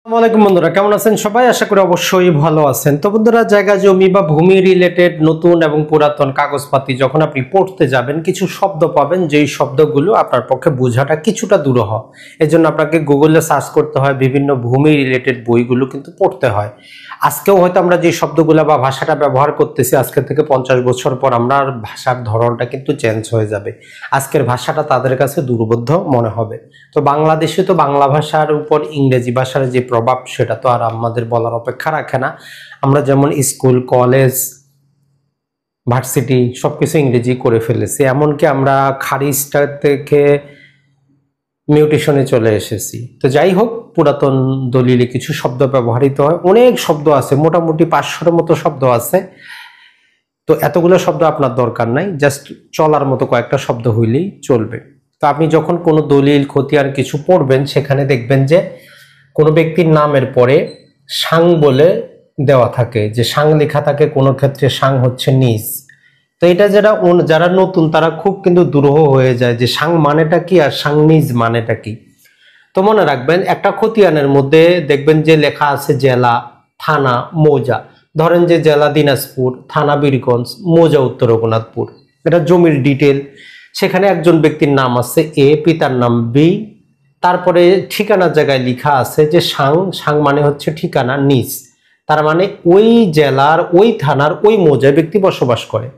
আসসালামু আলাইকুম বন্ধুরা, কেমন আছেন সবাই? আশা করি অবশ্যই ভালো আছেন। তো বন্ধুরা, জায়গা জমি বা ভূমি রিলেটেড নতুন এবং পুরাতন কাগজপাতি যখন আপনি পড়তে যাবেন, কিছু শব্দ পাবেন যেই শব্দগুলো আপনার পক্ষে বোঝাটা কিছুটা দুরূহ। এজন্য আপনাকে গুগলে সার্চ করতে হয়, বিভিন্ন ভূমি রিলেটেড বইগুলো কিন্তু পড়তে হয়। আজকেও হয়তো আমরা যে শব্দগুলো বা ভাষাটা ব্যবহার করতেছি, আজকে থেকে 50 বছর পর আমরা ভাষার ধরনটা কিন্তু চেঞ্জ হয়ে যাবে। আজকের ভাষাটা তাদের কাছে দুর্বোধ্য মনে হবে। তো বাংলাদেশে তো বাংলা ভাষার উপর ইংরেজি ভাষার যে প্রভাব, সেটা তো আর আমাদের বলার অপেক্ষা রাখে না। আমরা যেমন স্কুল, কলেজ, ভার্সিটি সবকিছু ইংরেজি করে ফেলেছি, এমনকি আমরা খারিজটা থেকে মিউটেশনে চলে এসেছি। তো যাই হোক, পুরাতন দলিলে কিছু শব্দ ব্যবহৃত হয়, অনেক শব্দ আছে, মোটামুটি 500-এর মতো শব্দ আছে। তো এতগুলো শব্দ আপনার দরকার নাই, জাস্ট চলার মতো কয়েকটা শব্দ হইলেই চলবে। তো আপনি যখন কোনো দলিল, খতিয়ান কিছু পড়বেন, সেখানে দেখবেন যে কোনো ব্যক্তির নামের পরে সাং বলে দেওয়া থাকে, যে সাং লেখা থাকে, কোনো ক্ষেত্রে সাং হচ্ছে নিজ। তো এটা যারা নতুন তারা খুব কিন্তু দুরূহ হয়ে যায় যে সাং মানেটা কি আর সাং নিজ মানেটা কি। তো মনে রাখবেন, একটা খতিয়ানের মধ্যে দেখবেন যে লেখা আছে জেলা, থানা, মৌজা। ধরেন যে জেলা দিনাজপুর, থানা বীরগঞ্জ, মৌজা উত্তর রঘুনাথপুর। এটা জমির ডিটেল। সেখানে একজন ব্যক্তির নাম আছে এ, পিতার নাম বি, তারপরে ঠিকানার জায়গায় লেখা আছে যে সাং। সাং মানে হচ্ছে ঠিকানা, নিজ। তার মানে ওই জেলার, ওই থানার, ওই মৌজায় ব্যক্তি বসবাস করে।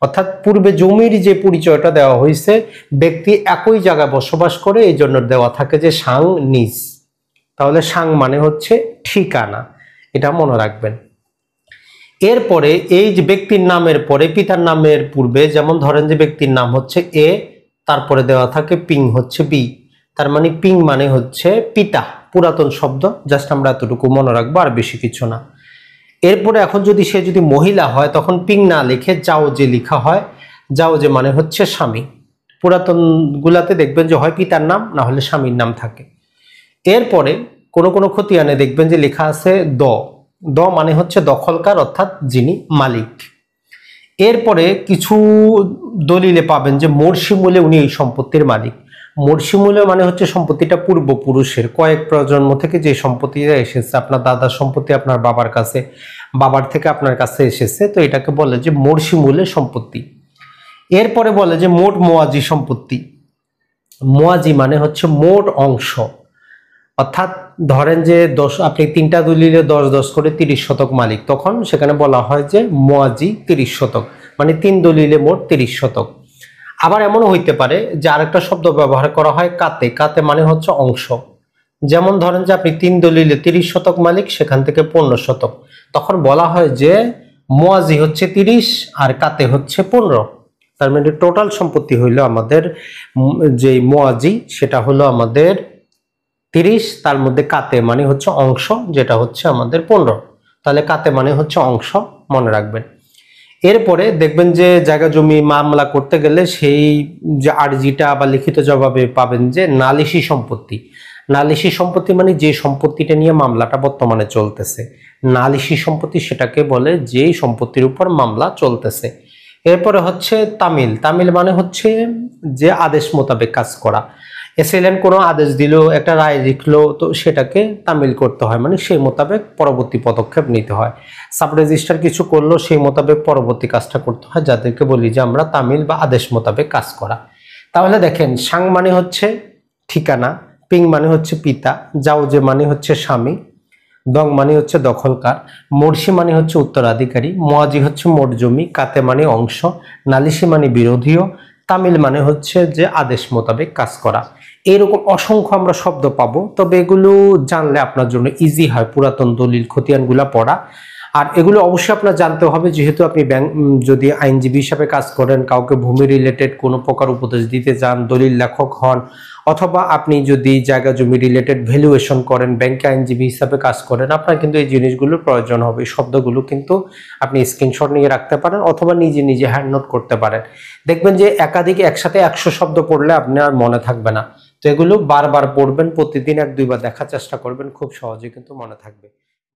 অর্থাৎ পূর্বে জমির যে পরিচয়টা দেওয়া হয়েছে, ব্যক্তি একই জায়গায় বসবাস করে, এই জন্য দেওয়া থাকে যে সাং নিজ। তাহলে সাং মানে হচ্ছে ঠিকানা, এটা মনে রাখবেন। এরপরে এই যে ব্যক্তির নামের পরে পিতার নামের পূর্বে, যেমন ধরেন যে ব্যক্তির নাম হচ্ছে এ, তারপরে দেওয়া থাকে পিং হচ্ছে বি। তার মানে পিং মানে হচ্ছে পিতা, পুরাতন শব্দ, জাস্ট আমরা এতটুকু মনে রাখবো, আর বেশি কিছু না। এরপরে এখন যদি সে মহিলা হয়, তখন পিং না লিখে যাও যে লেখা হয়। যাও যে মানে হচ্ছে স্বামী। পুরাতন গুলাতে দেখবেন যে হয় পিতার নাম, না হলে স্বামীর নাম থাকে। এরপরে কোনো কোনো খতিয়ানে দেখবেন যে লেখা আছে দ। দ মানে হচ্ছে দখলকার, অর্থাৎ যিনি মালিক। এরপরে কিছু দলিলে পাবেন যে মর্ষিমূলে উনি এই সম্পত্তির মালিক। মর্ষিমূলে মানে হচ্ছে সম্পত্তিটা পূর্বপুরুষের, কয়েক প্রজন্ম থেকে যে সম্পত্তিটা এসেছে, আপনার দাদার সম্পত্তি আপনার বাবার কাছে, বাবার থেকে আপনার কাছে এসেছে, তো এটাকে বলে যে মর্ষিমূলে সম্পত্তি। এরপরে বলে যে মোট মোয়াজি সম্পত্তি। মোয়াজি মানে হচ্ছে মোট অংশ। অর্থাৎ ধরেন যে আপনি 3টা দলিলে 10-10 করে 30 শতক মালিক, তখন সেখানে বলা হয় যে মোয়াজি 30 শতক, মানে 3 দলিলে মোট 30 শতক। আবার এমনও হইতে পারে যে আরেকটা শব্দ ব্যবহার করা হয় কাতে। কাতে মানে হচ্ছে অংশ। যেমন ধরেন যে আপনি 3 দলিলে 30 শতক মালিক, সেখান থেকে 15 শতক, তখন বলা হয় যে মোয়াজি হচ্ছে 30 আর কাতে হচ্ছে 15। তার মানে টোটাল সম্পত্তি হইলো আমাদের, যে মোয়াজি সেটা হলো আমাদের 30, তার মধ্যে কাতে মানে হচ্ছে অংশ, যেটা হচ্ছে আমাদের 15। তাহলে কাতে মানে হচ্ছে অংশ, মনে রাখবেন। এরপরে দেখবেন যে জায়গা জমি মামলা করতে গেলে সেই যে আরজিটা বা লিখিত জবাবে পাবেন যে নালিশি সম্পত্তি। নালিশি সম্পত্তি মানে যে সম্পত্তিটা নিয়ে মামলাটা বর্তমানে চলতেছে। নালিশি সম্পত্তি সেটাকে বলে যেই সম্পত্তির উপর মামলা চলতেছে। এরপরে হচ্ছে তামিল। তামিল মানে হচ্ছে যে আদেশ মোতাবেক কাজ করা। এসএলএন কোনো আদেশ দিল, একটা রায় লিখলো, তো সেটাকে তামিল করতে হয়, মানে সেই মোতাবেক পরবর্তী পদক্ষেপ নিতে হয়। সাব রেজিস্ট্রার কিছু করলো, সেই মোতাবেক পরবর্তী কাজটা করতে হয়, যাদেরকে বলি যে আমরা তামিল বা আদেশ মোতাবেক কাজ করা। তাহলে দেখেন, সাং মানে হচ্ছে ঠিকানা, পিং মানে হচ্ছে পিতা, যাও যে মানে হচ্ছে স্বামী, দং মানে হচ্ছে দখলকার, মর্ষি মানে হচ্ছে উত্তরাধিকারী, মোয়াজি হচ্ছে মোট জমি, কাতে মানে অংশ, নালিশি মানে বিরোধীয়, তামিল মানে হচ্ছে যে আদেশ মোতাবেক কাজ করা। এরকম অসংখ্য আমরা শব্দ পাবো। তবে এগুলো জানলে আপনার জন্য ইজি হয় পুরাতন দলিল খতিয়ানগুলা পড়া। আর এগুলো অবশ্যই আপনার জানতে হবে, যেহেতু আপনি যদি আইনজীবী হিসাবে কাজ করেন, কাউকে ভূমি রিলেটেড কোনো প্রকার উপদেশ দিতে চান, দলিল লেখক হন, অথবা আপনি যদি জায়গা জমি রিলেটেড ভ্যালুয়েশন করেন, ব্যাংকে আইনজীবী হিসাবে কাজ করেন, আপনার কিন্তু এই জিনিসগুলোর প্রয়োজন হবে। শব্দগুলো কিন্তু আপনি স্ক্রিনশট নিয়ে রাখতে পারেন, অথবা নিজে নিজে হ্যান্ড নোট করতে পারেন। দেখবেন যে একাধিক একসাথে 100 শব্দ পড়লে আপনার মনে থাকবে না। তো এগুলো বারবার পড়বেন, প্রতিদিন 1-2 বার দেখার চেষ্টা করবেন, খুব সহজে কিন্তু মনে থাকবে।